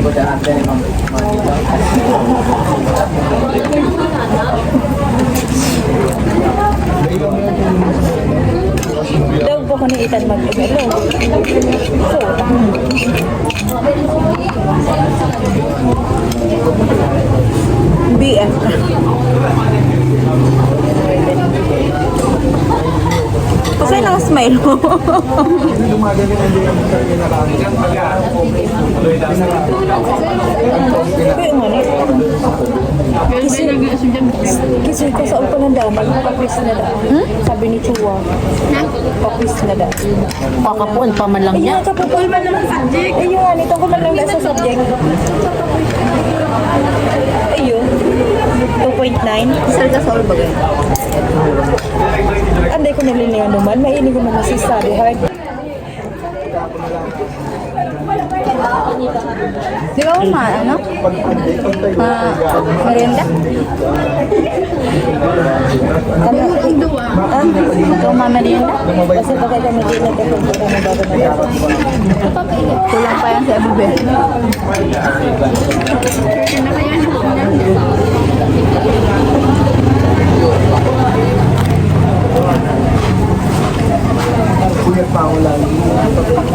Daw po ko ni Ethan mag-elo. BF. Kasi naka-smile mo. Kasi ko sa upo ng daan, magpapapis na daan. Sabi ni Chua. Papis na daan. Kakapon pa man lang niya. Ay, kapapul man naman subject. Ay, yung ano, itong kuman lang sa subject. Ayun. 2.9. Sir, ka sa all bagay. Anday ko nalinaw naman. Mahinig ko naman si study hard. Di ba ma, ano? Merienda? Ano? Ikaw ma merienda? Kasi baka kami din nagkakultura na bago na dapat. Kulang pa yan sa FB.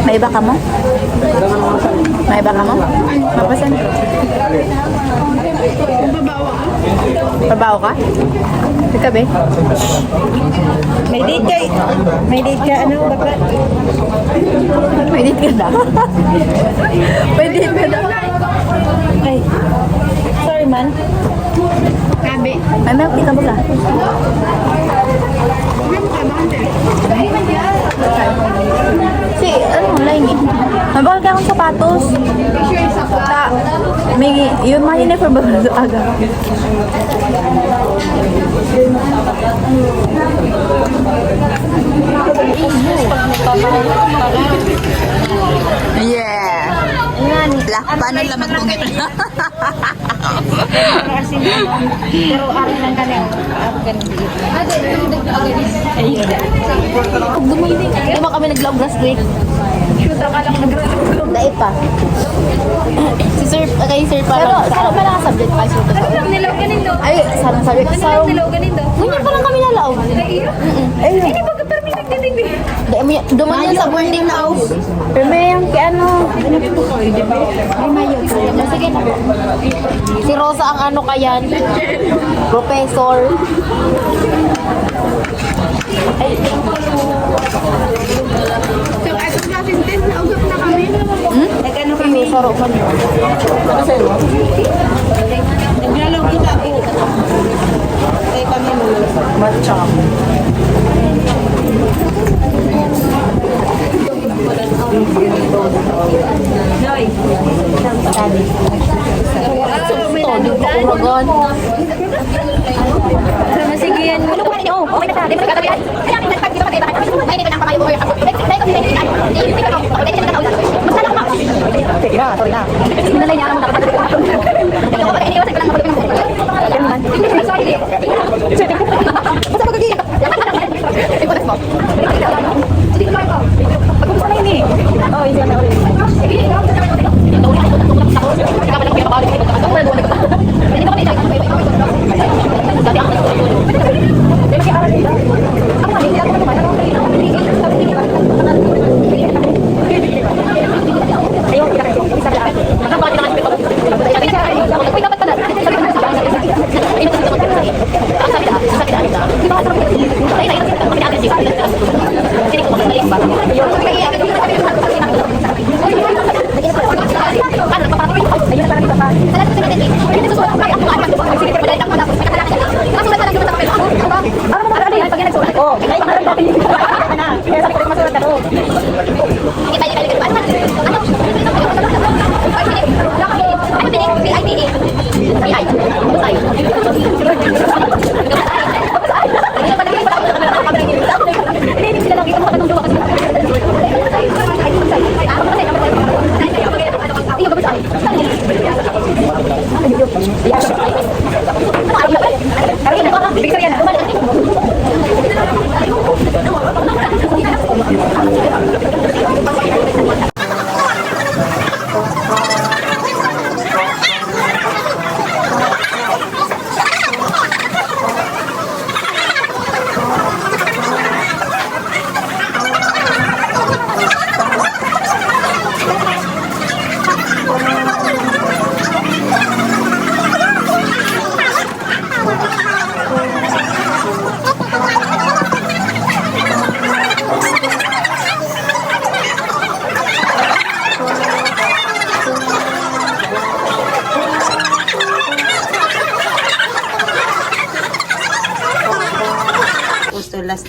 May iba ka mo? May iba ka mo? Mapasan ko. Pabaw ka? Ika be? May date ka, ano, baka? May date ka daw? May date ka daw? Ay, sorry man. Kabe. May milk tea ka ba ka? Si, ano, lain eh. Mabakal ka akong sapatos. Ta, may, yun mga uniform ba sa aga? Yeah! Lah, paano lang magbungit? Pero ako lang ka na. Ayun. Di ba kami nag-vlog last week? Shoot, ako lang nag-run. Dait pa. Si Sir, kay Sir pa lang. Pero pala ka subject pa siya. Nilaw ganin do. Ay, sarang subject. Sarang. Nilaw ganin do. Ganyan pa lang kami nalaw. Ay, hindi ba ka permit nagtitigil? Duman yan sa boarding house. Pero may yung kay ano. Ay, mayo. Sige na. Si Rosa ang ano kayan? Professor. Ay, so, as of natin, naugap na kami. Nag-ano kami? Saro ka niyo. Naglalaw kita ako. Kaya kami Matcha. Joy. Sabi. Todo pa uragan. Sige yan. Ano ko niyo? Okay na ta. Di ba katabi ay? Kaya kita pag dito pa tayo. Ay, dito na pa kayo over. Sige na, sorry na. Sinalay niya ako dapat. Ito ko ba iniwan sa lang mabalik ng. Sorry. Basta pagkiki. Ipon mo. Sige ko lang. Pag-umpisa na ini. Oh, hindi na ulit. Sige.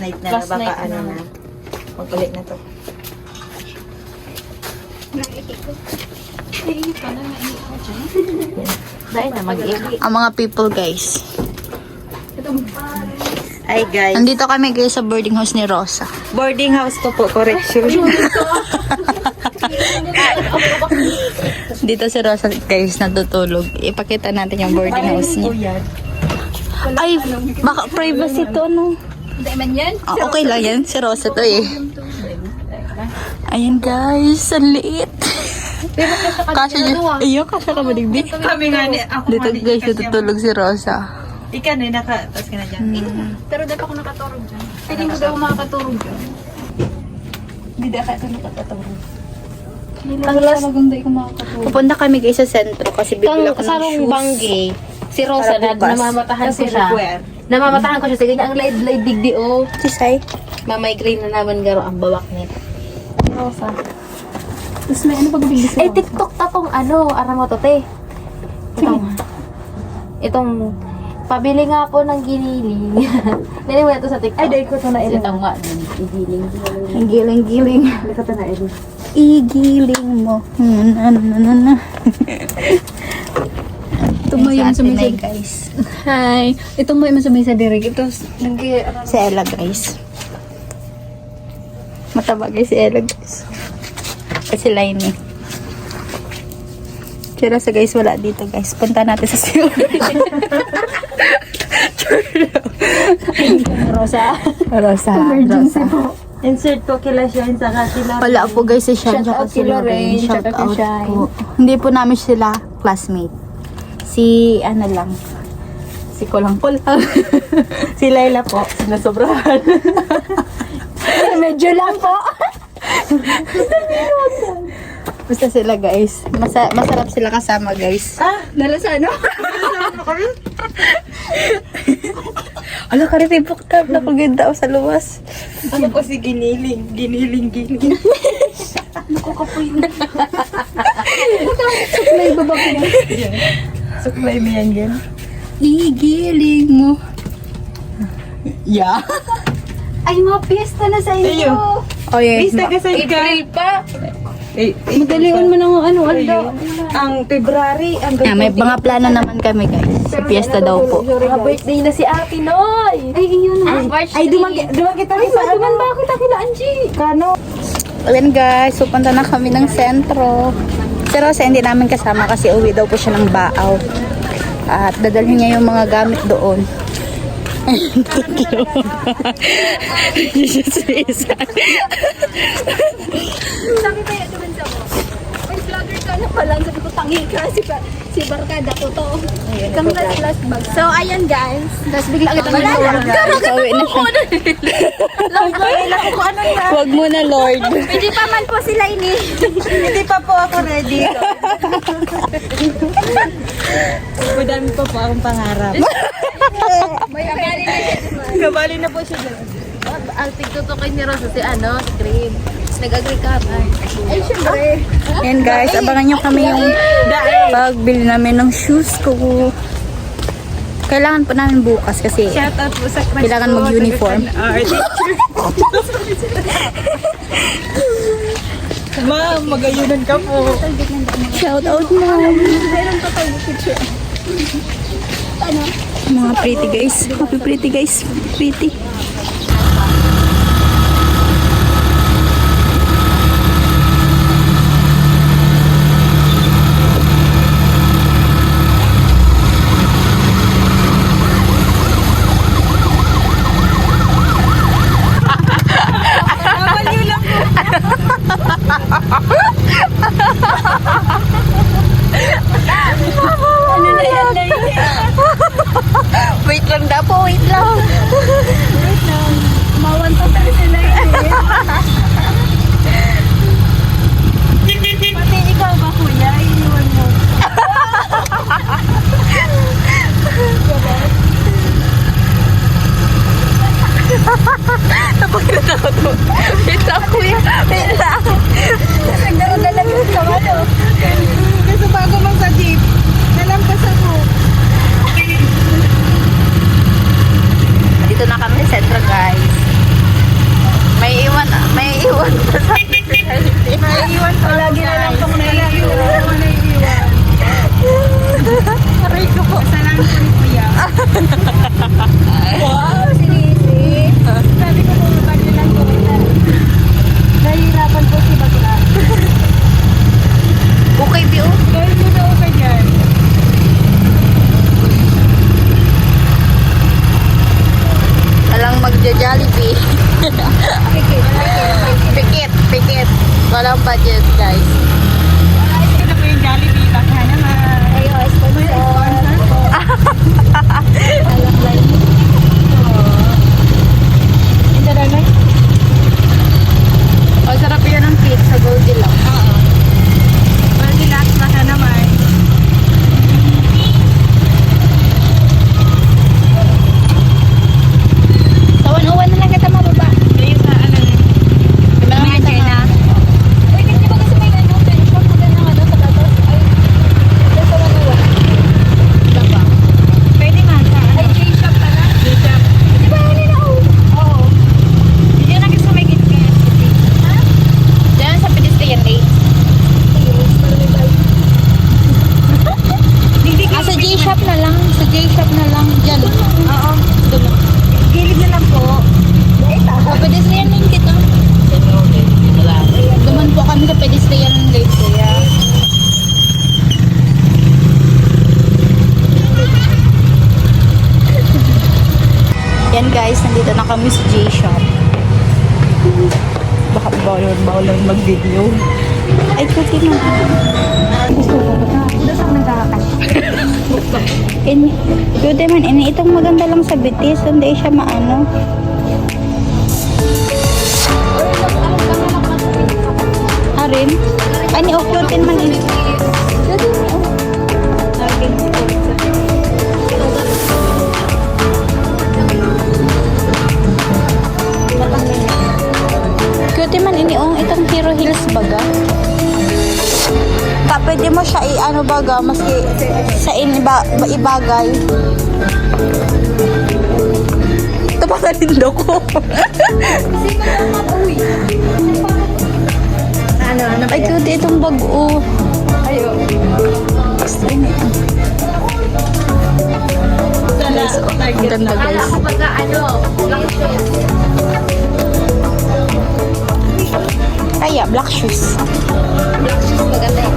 night na. Last Baka night ano na. na. Mag-ulit na to. Dahil na mag-iwi. Ang mga people guys. Ay guys. Nandito kami guys sa boarding house ni Rosa. Boarding house ko po, correction. Dito si Rosa guys natutulog. Ipakita natin yung boarding house niya. Ay, baka privacy to no. Hindi man yan. Okay lang yan. Si Rosa to eh. Ayan guys, ang liit. Kasya niya. Iyo, kasya ka madigdi. Kami nga ni, ako Dito guys, natutulog si Rosa. Ika na, nakatas ka na dyan. Pero dapat ako nakaturog dyan. Hindi ko daw makakaturog dyan. Hindi na ka nakakaturog. Ang last maganda ko makakaturog. Pupunta kami guys sa sentro kasi bibili ako ng Sarong shoes. banggi. Si Rosa Para na bukas. namamatahan ko Kasi siya. footwear. Namamatahan ko siya. Sige, ang light digdi oh. Sisay. Mamigraine na naman garo ang bawak niya. Rosa. Tapos may ano pag-bigli sa TikTok ta tong ano, aram mo to, te. Itong, pabili nga po ng giniling. Nili mo na to sa TikTok. Ay, dahil ko to na ilang. Itong nga, igiling. Ang giling-giling. Dahil ko to na ilang. Igiling mo. Na. Tumayo sa may guys. Hi. Itong may masumay sa direk. Ito, Si Ella guys. Mataba guys si Ella guys. Kasi line eh. Pero sa guys wala dito guys. Punta natin sa Seoul. Rosa. Rosa. Emergency Rosa. po. Insert ko kila siya sa kakila. Wala po guys si Sean. Shout out kay Lorraine. Shout out kay Shine. po. Hindi po namin sila classmate. Si ano lang. Si Kulang-Kulang. Si Layla po, sinasobrahan. Medyo lang po. Basta sila guys. Masarap sila kasama guys. Dala sa ano? Ala ka rin ipuktab. Napaganda ako sa luwas. Ano po si Giniling? Giniling. May baba ko yan. Suklay mo yan yan. Igiling mo. Yeah. Ay, mga piyesta na sa inyo. Oh yeah. Basta ka sa April pa. Madalion mo ng ano, aldo. Ang February, ang May mga plano naman kami guys. Sa piyesta daw po. Birthday na si Ate Noy. Ay, iyon na. Ay, dumang kita rin sa ano. Duman ba kita kila Angie? Kano? Ayan guys, so punta na kami ng sentro. Si Rosa hindi namin kasama kasi uwi daw po siya ng Baaw. At dadalhin niya yung mga gamit doon. Sabi pa yan, duman sa mo. Ay, vlogger ka na pala. Sabi ko, tangi ka. Si Barkada ko to. Kami na si last bag. So, ayan guys. Tapos bigla agad ang So, uwi na siya. Huwag mo na Lord. Hindi pa man po sila ini. Hindi pa po ako ready. Madami pa po akong pangarap. Kabali na po siya dyan. Ang tigtutukin ni Rosa si ano, si Cream. Nag-agree ka ba? Ay, syempre. Ayan guys, abangan nyo kami yung pagbili namin ng shoes ko. Kailangan pa namin bukas kasi Shout out po sa crush kailangan ko, mag-uniform. our teacher. Ma'am, magayunan ka po. Shout out mom. Mga pretty guys. Happy pretty guys. Pretty. Ano na yan, Nay? Wait lang daw po, wait lang. baby, oh. Gawin mo daw ka dyan. Walang magja-Jollibee. Pikit. Walang budget, guys. Ito po yung Jollibee. Baka naman. Ayun, sponsor. Alam lang. Ito na na. Oh, sarap yun ang cake sa Goldilocks. Oo. Goldilocks. Baka naman. Sa 101 na lang kita mababa. Kayo sa ano. Mga China. Uy, di ba kasi may ano, pwede shop maganda ng ano sa datos? Ay, dito sa Manuwa. Diba? Pwede man sa ano. Ay, J-shop pala. J-shop. Di ba ano na oh? Oo. Diyan lang sa may gitna. Ha? Diyan sa pedestrian lane. Yes, para may bike. Sa J-shop na lang. Sa J-shop na lang. Diyan. Oo. Dulo. Gilid na lang po. Sa pedestrian lane kita. Duman po kami sa pedestrian lane, kuya. Yan guys, nandito na kami sa J-shop. Baka bawal mag-video. Ay, kuti na. Good man, ini itong maganda lang sa bitis, hindi siya maano. Arin? Ani okyotin man ini. Cute man ini itong Hero Hills baga. Ta pwede mo siya i-ano baga maski sa ibagay. Ito pa sa lindo ko. Kasi uwi. Ano? Ay, cute itong bag-o. Ayo. Ang ganda guys. Kala ko baga ano, black shoes. Kaya, black shoes. Black shoes maganda eh.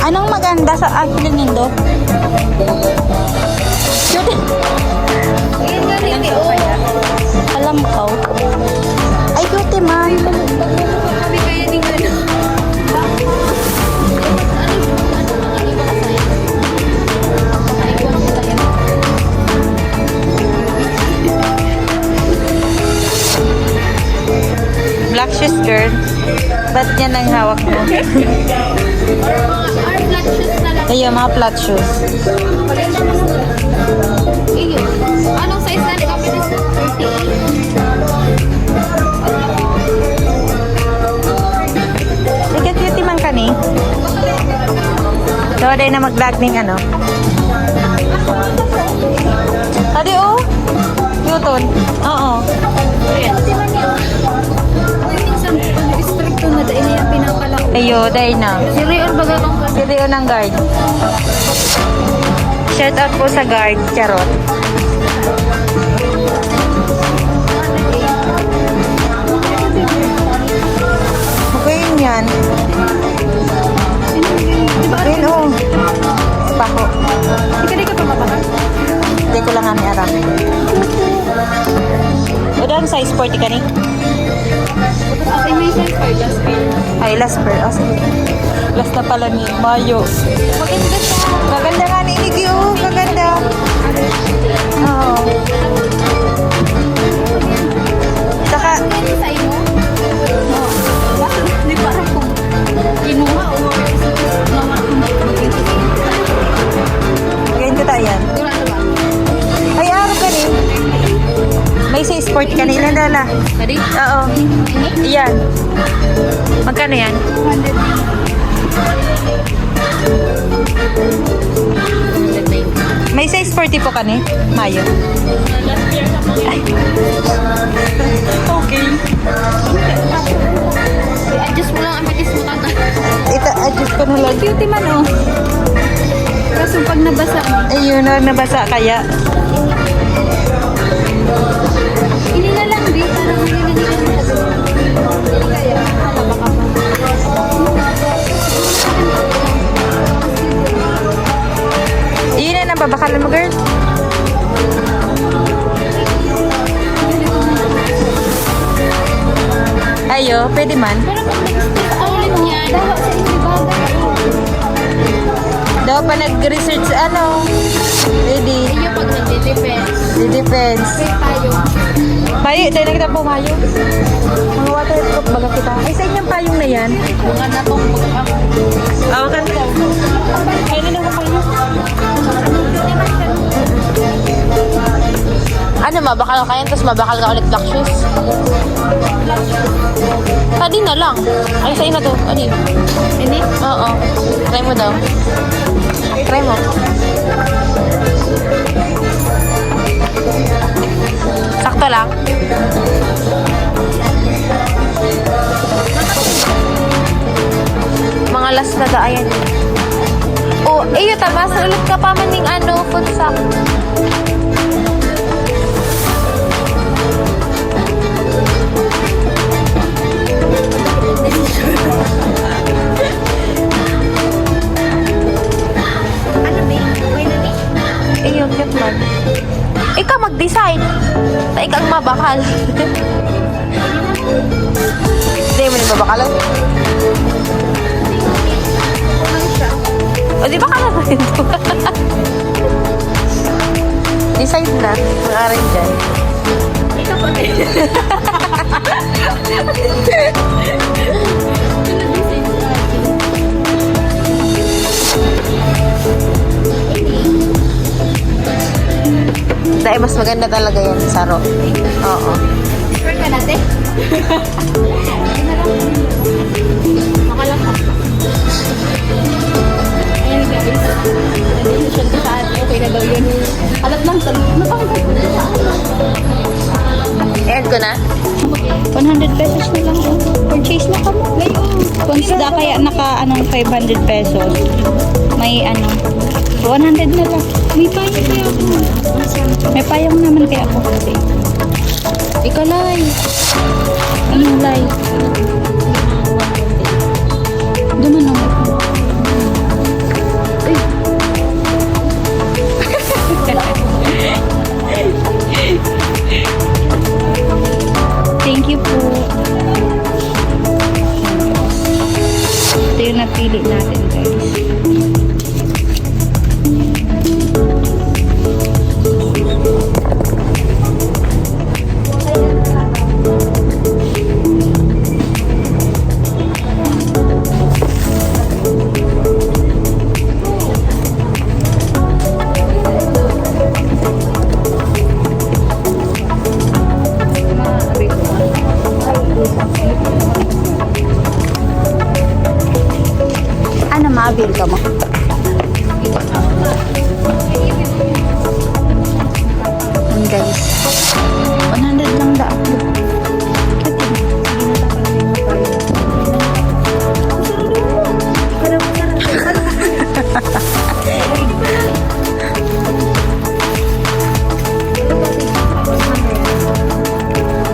Anong maganda sa akin nindo? Cute. Ayun nga hindi oh. Alam ko. Ay, cute man. Kami kaya din ano. Black shoes, girl. Ba't yan ang hawak mo? Or black shoes na lang. Ayun, mga flat shoes. Maganda mo na. Iyo. Anong size na rin? Kami this 38. Sige, cute man ka ni. So, day na mag-vlog ning ano. Adi, oh. Cute. Oo. Buti man yun. Uy, minsan, ano, stricto na dahil niya pinapala ko. Ayo, day na. Si Rayor baga kong kasi. Sige, ng guard. Shout out po sa guard. Charot. Okay yan. Ayun, oh. Pako. Hindi ka pa mapaka. Hindi ko lang kami aram. O ang size 40 ka ni? Ay, may size for just for. Ay, last per. Oh, sige. Last na pala ni Mayo. Maganda siya. Kaganda nga ni Iggy, oh. Kaganda. Oo. Saka, Ano sa imo? Di ba ako? Inuha o mama ko ganyan ko tayo yan. ba? Ay, araw ka rin. May size 40 ka ni. Ilan dala? Tadi? Oo. Yan. Magkano yan? 200. May size 40 po ka ni? Mayo. Ay. Okay. I-adjust mo lang ang bitis mo tata. Ito, adjust ko na lang. Cute man oh. Kaso pag nabasa, Ayun, nabasa kaya. ini na lang di. Parang hindi na nila masyado. Hindi kaya. Hala baka pa. Pwede man. Pero kung ulit yan, dapat sa inyo bagay. Daw pa nag-research ano. Ready. Iyo pag nagde-depends. It depends. Wait tayo. Payo, dahil na kita pumayo. Mga waterproof baga kita. Ay, sa inyong payong na yan. Bunga na tong bugak. Oo, kan. Kaya na naman kayo. Ano, mabakal ka yan, tapos mabakal ka ulit black shoes. Tadi na lang. Ay, sa'yo na to. Adi. Hindi? Oo. Try mo daw. Try mo. Sakto lang. Mga last na daayan. Oh, iyo tamas ulit ka pa maning ano, food sack. Ano ba? Wait na Iyo, cute man. Ikaw mag-decide. Na ikaw ang mabakal. Hindi mo na mabakalan. O, di ba ka na rin ito? Decide na. Mag-aral dyan. Ikaw pa rin. Dahil mas maganda talaga yan, Saro. Oo. Sure ka natin? Makalak ka. Ayan guys. Nandito siya sa atin. Okay na daw yun. Alat lang. Napakagay ko na. Add ko na? 100 pesos na lang. Purchase na ka mo. Kung isda kaya naka 500 pesos. May 100 na lang. May payo kaya ako. May payang naman kaya ako kasi. Ikaw, Lai. Anong lay? Duman naman. Thank you po. Ito yung napili natin, guys. Ano, maabil ka mo? Yan guys. 100 lang daan.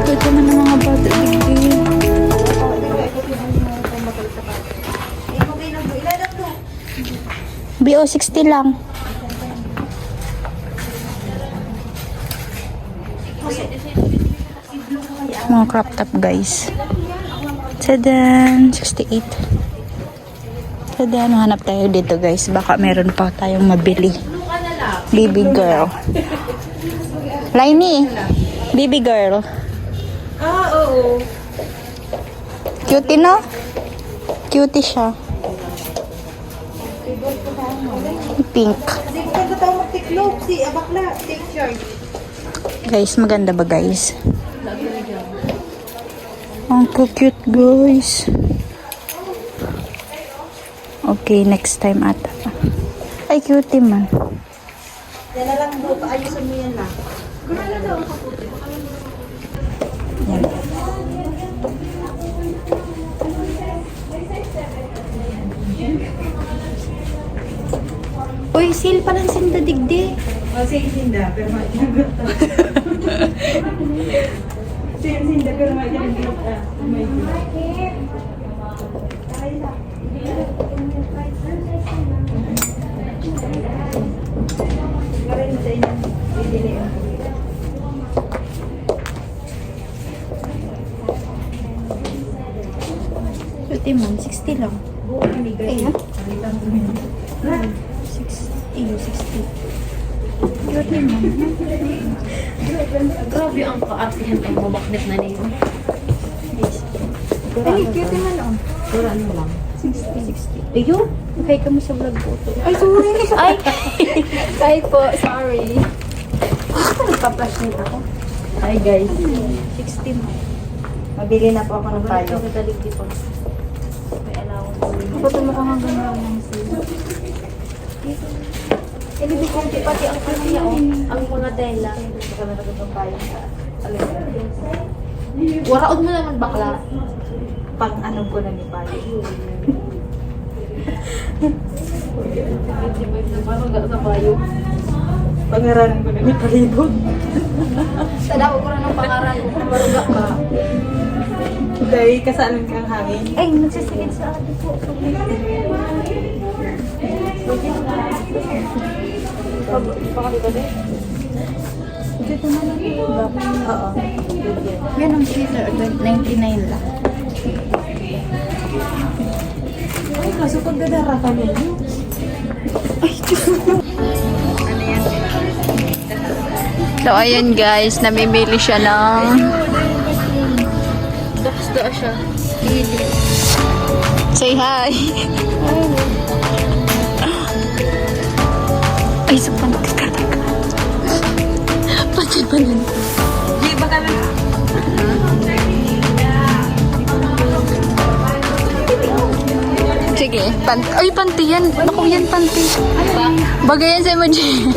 Ito man ang mga bata. BO 60 lang. Mga crop top guys. Tadan, 68. Tadan, hanap tayo dito guys. Baka meron pa tayong mabili. Baby girl. Laini. Baby girl. Oo. Cutie no? Cutie siya. Pink. Guys, maganda ba guys? Ang cute guys. Okay, next time ata. Ay, cutie man. Yan na lang po, ayusin mo yan lang. Yan. Uy, sale pa ng sinda digdi. Sinda, pero Sinda, pero naman, 60 lang. Ayun. 60. Cute naman. Grabe ang kaartihan ang mamaknet na niyo. Ay, cute naman oh. Pero ano lang? 60. Ayun! Okay ka mo sa vlog po. Ay, sorry. Ay! Ay po, sorry. Nagpa-flash nito ako. Hi guys. 60 mo. Mabili na po ako ng Balik payo. ko katalig dito. May allowance ko rin. Kapag mo hanggang lang ng sila. Hindi ko pati ang kanya ang mga tela. Baka na ng payo sa waraod mo naman bakla. Pang ano po na ni Pali. Parang sa payo. Pangaralan ko na ni Palibog. Tadaw ko na ng pangaran ko. Maruga ka. Dahil kasalan kang hangin. Ay, nagsisigit sa akin po. Dito na lang yung bag. Oo. Yan ang sweater. 99 lang. Ay, kaso pag dadara ka nila. So, ayan guys. Namimili siya ng... Dakas siya. Say hi! Ay, sa panty ka. Pati pa nun. Di ba ka lang? Sige. Ay, panty yan. Naku, yan panty. Bagay yan sa emoji.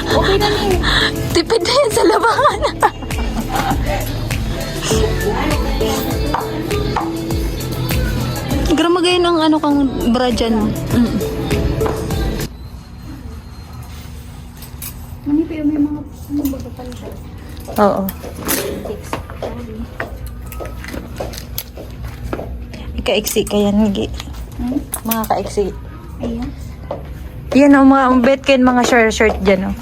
Okay na niyo. Tipid na yan sa labangan. Gramagay ng ano kang bra dyan. Manipi may mga baga pala siya. Oo. Ika-iksi ka yan, Gi. Mga ka-iksi. Ayan. Yan o, mga umbet kayo, mga short dyan o.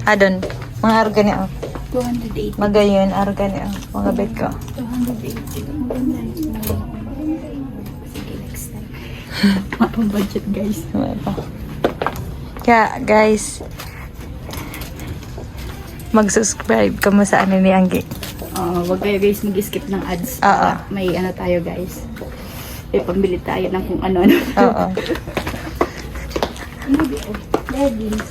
Adon, mga argani o. 280. Magayon, argani o. Mga bet ko. 280. Maganda yun. Sige, next time. Mapang budget, guys. Kaya, guys, mag-subscribe ka mo sa ano ni Anggi. Wag kayo guys mag-skip ng ads. Oo. May ano tayo guys. May pambili tayo ng kung ano-ano. Oo. Leggings.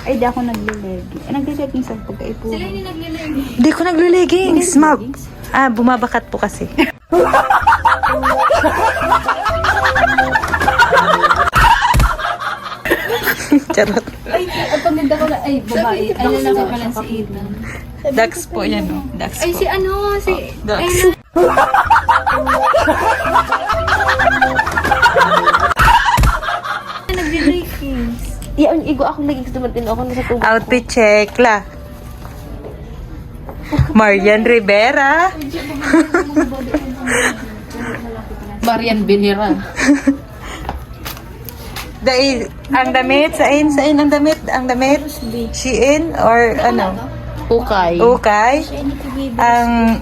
Ay, di ako nagle-leggings. Nagle-leggings ako pagka-ipo. Sila yung nagle-leggings. Di ko naglo-leggings. Bumabakat po kasi. Charot. Ay, ang paganda ko na, ay, babae. Ano lang ako pala si Ethan. Dax po yan o. Dax Ay, po. si ano, si... Dax. Nagle-leggings. Iyan, igo ako leggings dumating ako na sa tubo. Outfit check la. Marian Rivera. Marian Binira. Dahil, ang damit, sain ang damit, Shein or ano, Ukay. ukay, ang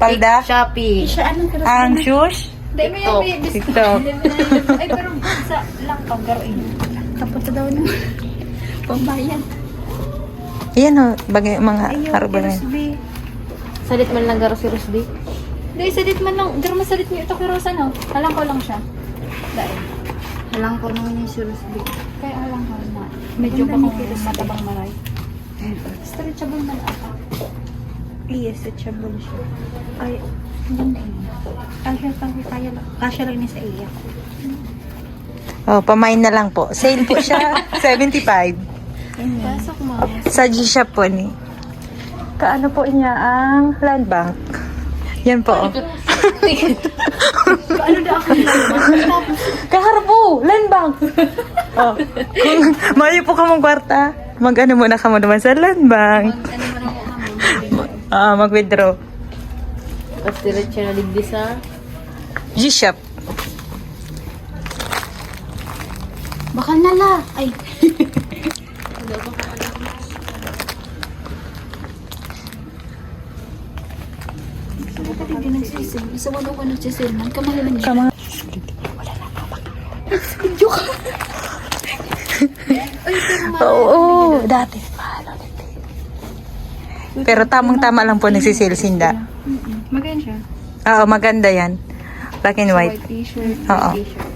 palda, Shopee. Siya, anong karas? ang shoes, Dahil may yung may TikTok. Ay, pero sa lang pagkaroon. Kapunta daw na. Pambayan. Yan o, bagay mga harbor na. Salit man lang garo si Rusby. Dahil salit man lang, pero masalit niyo ito kay Rosa, no? Halang ko lang siya. Dahil. Halang ko naman yung si Rusby. Kaya halang ko na. Medyo bakong matabang maray. Stretchable man ata. Yes, stretchable siya. Ay, hindi. Kasya lang niya sa iya. Oh, pamain na lang po. Sale po siya, 75. Pasok mo. Sa G-Shop po ni. Kaano po niya ang land bank? Yan po. Oh. Ano na ako Kaharap po, land bank. Oh. Kung mayo po ka mong kwarta, mag-ano muna ka mo naman sa land bank. Ano man ako Mag-withdraw. Tapos diretso na ligdi sa G-Shop. Bakal na la. Ay. nagsisil. Isa wala ko nagsisil man. Kamahalan niya. Kamang... Video ka. Ay, pero Oo, dati. Pero tamang-tama lang po nagsisil Sinda. maganda siya. Oo, maganda yan. Black and white. White t-shirt. Oo. White t-shirt.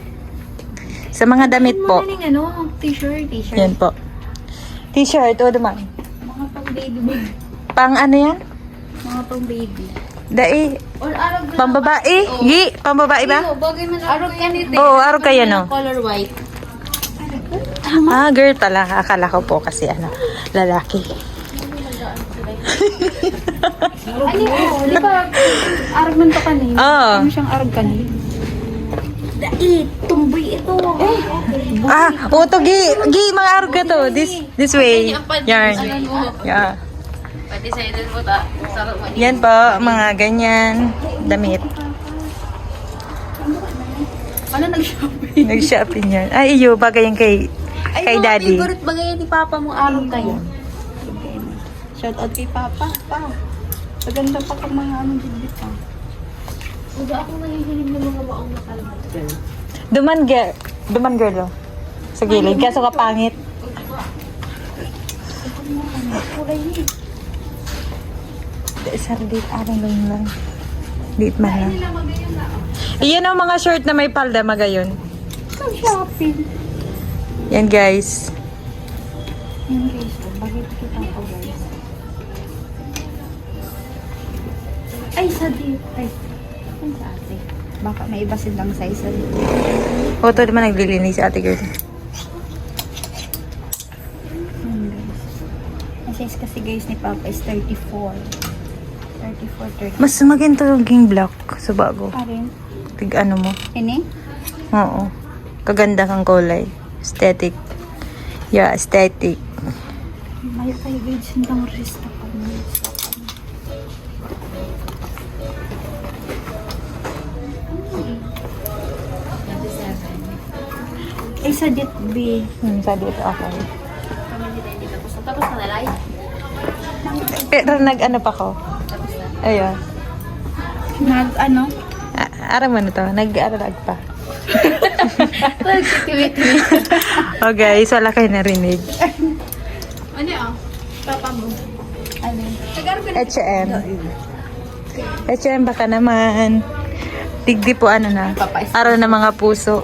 Sa mga damit po. Mga ano, t-shirt. Yan po. T-shirt, o naman. Mga pang baby. Pang ano yan? Mga pang baby. Dai, Or arog na. pambabae? Gi, pambabae ba? Iyo, bagay man arog ka nito. Oo, arog kayo, no? Color white. Ah, girl pala. Akala ko po kasi ano, lalaki. Ano yun? Di ba, arog man to kanina? Oo. Ano siyang arog kanina? Dait, tumboy ito. Ah, to gi, mga arog ka to. This way. Yarn. Yeah. Pati sa idol mo ta. Sarap mo. Yan po, mga ganyan. Damit. Ano nag-shopping? Nag-shopping yan. Ay, iyo, bagay yan kay daddy. favorite bagay ni Papa mo, arog kayo. Shout out kay Papa. Pa. Maganda pa kang mga ano dito pa. Huwag ako nahihilig ng mga maong nakalmat. Duman girl, oh. Sa gilid. Kaso ka pangit. Kulay niya. Sardit, arang lang. Liit man lang. Iyan ang mga short na may palda, magayon. Shopping. Yan, guys. Yung guys, bakit kita ko guys? Ay, sa dito. Ay, ano sa ate? Baka may iba silang size sa dito. O, to naman naglilinis si ate girl. Ang size kasi guys ni Papa is 34. 34, 30. Mas maganda yung black sa bago. Parin. Tig ano mo. Ini? Oo. Kaganda kang kulay. Aesthetic. Yeah, aesthetic. Mayo kayo guys, hindang wrist ako. Ay, sa dit B. Sa dito ako. Tapos na nalay. Pero nag-ano pa ko. Ayun. Nag, ano? Aram mo na to. Nag-aralag pa. Nag-tweet. Oh guys, wala kayo narinig. Ano ah? Papa mo. Ano? H&M. H&M baka naman. Tigdi po ano na. Araw na mga puso.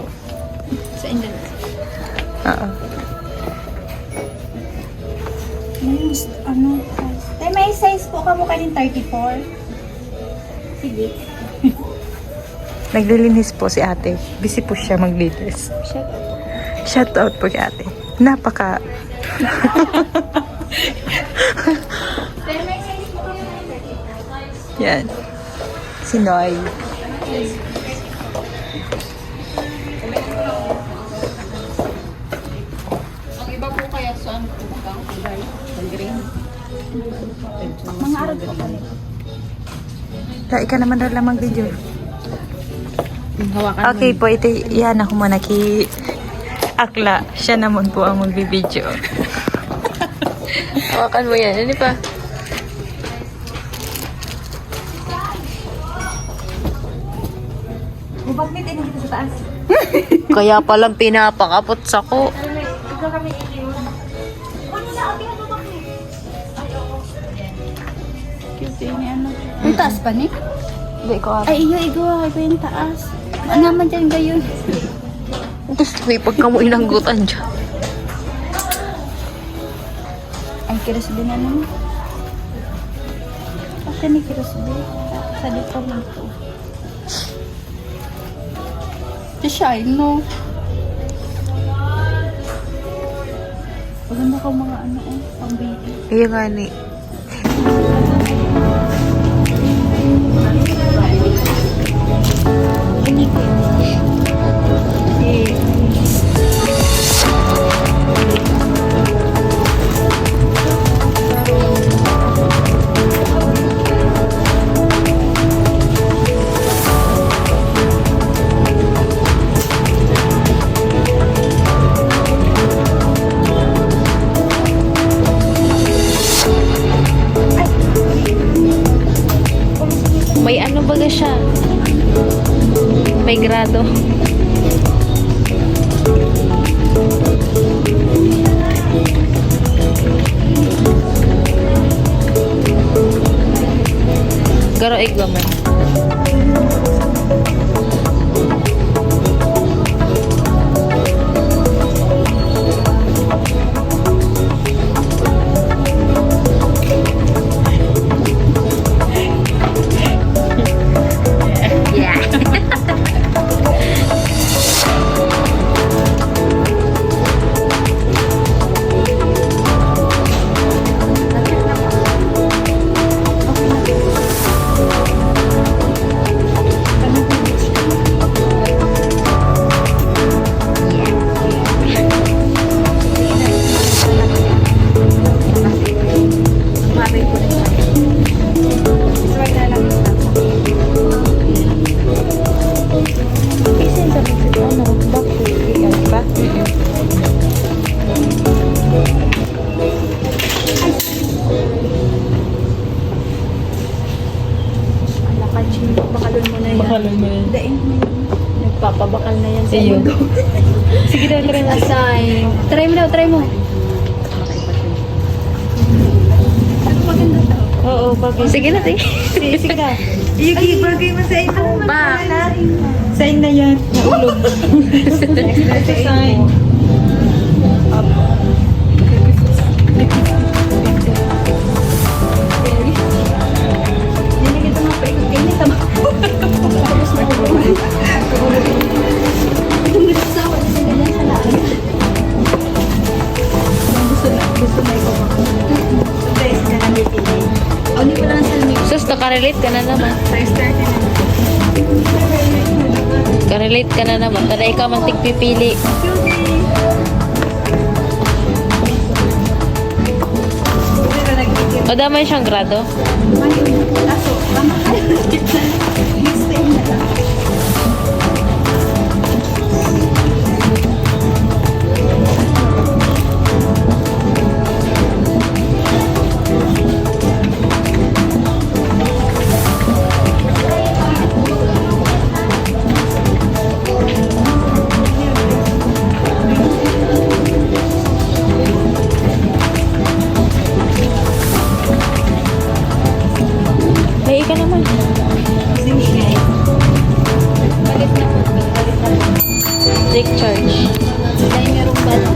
Sa Indonesia. Oo. Ano? Tay, may size po ka mo kanin 34. Sige. Naglilinis po si ate. Busy po siya maglinis. Shut up. Shout out po kay ate. Napaka... Tay, may size po ka mo kanin 34. Yan. Si Noy. Ang iba po kaya sa ano po bang kulay? Ang green. Mga arad po kami. Dahil ka naman daw lang mag-video. Hawakan Okay po, ito yan ako muna ki Akla. Siya naman po ang magbibideo. Hawakan mo yan. Ano pa? Bubag may tinong dito sa taas. Kaya palang pinapakapot sa ko. Ikaw kami iyo. Ano na ate ano ba ni? Cute yun ano. Ang taas pa ni? Hindi ko Ay iyo igo yung taas. Ano naman dyan gayon? Gusto ko pagka mo inanggutan dyan. Ay kirasbi na naman. Okay ni kirasbi. Sa dito lang to. The shine no. Maganda ka mga ano pang baby. Iyo nga ni. May grado. Garo igwa man. Bakalon mo na yan. Bakalon mo yan. Daing mo yan. Nagpapabakal na yan sa Iyo. mundo. Sige daw, try mo. Asay. Try mo daw, try mo. Maganda daw. Oo, bagay. Sige na, sige. Sige na. Yuki, bagay mo sa ito. Ba? Sign na yan. Naulog. Ito sign. Hindi kita mapaikot-init. Tapos maulog. Itong gusto ako kasi ganyan sa lahat. Gusto na ikaw ako. Guys, na kami pili. O, hindi pala ang salmi. Sus, nakarelate ka na naman. Size 30 na. Karelate ka na naman. Tada ikaw man tigpipili. O damay siyang grado. Kaso, tama ka. Next time na lang. May ka naman. Balik na po. Balik na po. Take charge. Dahil merong bala.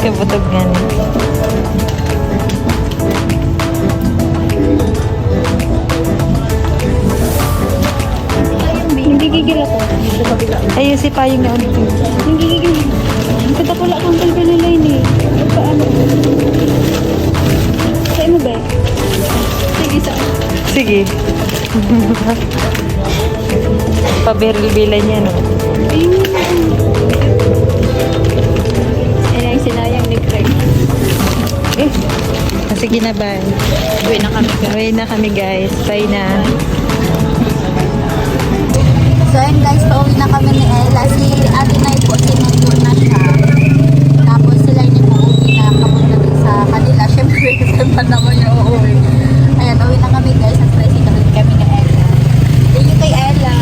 Kabutog nga na. Hindi gigil ako. Ayun si Payong na ulit. Hindi gigil. Kita pula akong kalba nila ini. Paano? Sa'yo mo ba? Sige, sa Sige. Paberil-bilan niya, no? ayun. Ayun ay sinayang ni Craig. Eh. Sige na, bye. Uwi na kami. Uwi na kami, guys. Bye na. So ayun guys, pauwi na kami ni Ella. Si Ate Nay po, sinundo na siya. Tapos sila yung uuwi na kapunta din sa kanila. Siyempre, kasi pa naman yung uuwi. Ayan, uwi na kami guys. Nag-tricycle ulit kami ni Ella. Thank you kay Ella.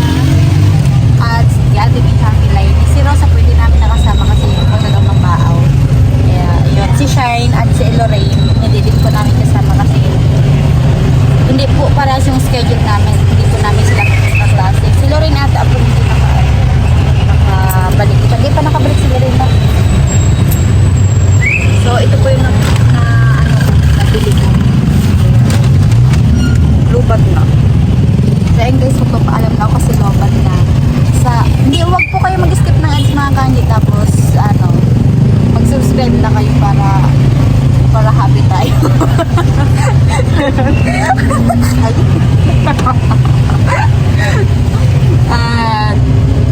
At si Ate May Hamilay. Si Rosa pwede namin nakasama kasi yung talagang mambaaw. Kaya yun, si Shine at si Lorraine, hindi din po namin kasama kasi kasi yung schedule namin, hindi po namin sila kaklase. Sila rin ata ako hindi nakabalik. Hindi pa nakabalik sila rin na. So, ito po yung nabili ko. Lubat na. So, ayun guys, magpapaalam na ako kasi lubat na. Hindi, huwag po kayo mag-skip ng ads mga kanji. Tapos, mag-subscribe na kayo para happy tayo.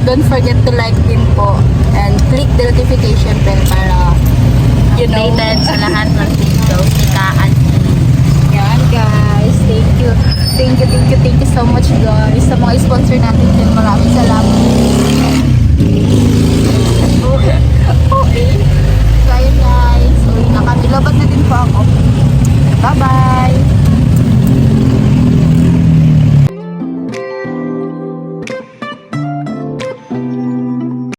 Don't forget to like din po and click the notification bell para Updated sa lahat ng videos ni Ka-Auntie. Yan guys, thank you so much guys sa mga sponsor natin din. Maraming salamat. Okay. So ayun guys, uwi na kami. Labat na din po ako. Bye bye.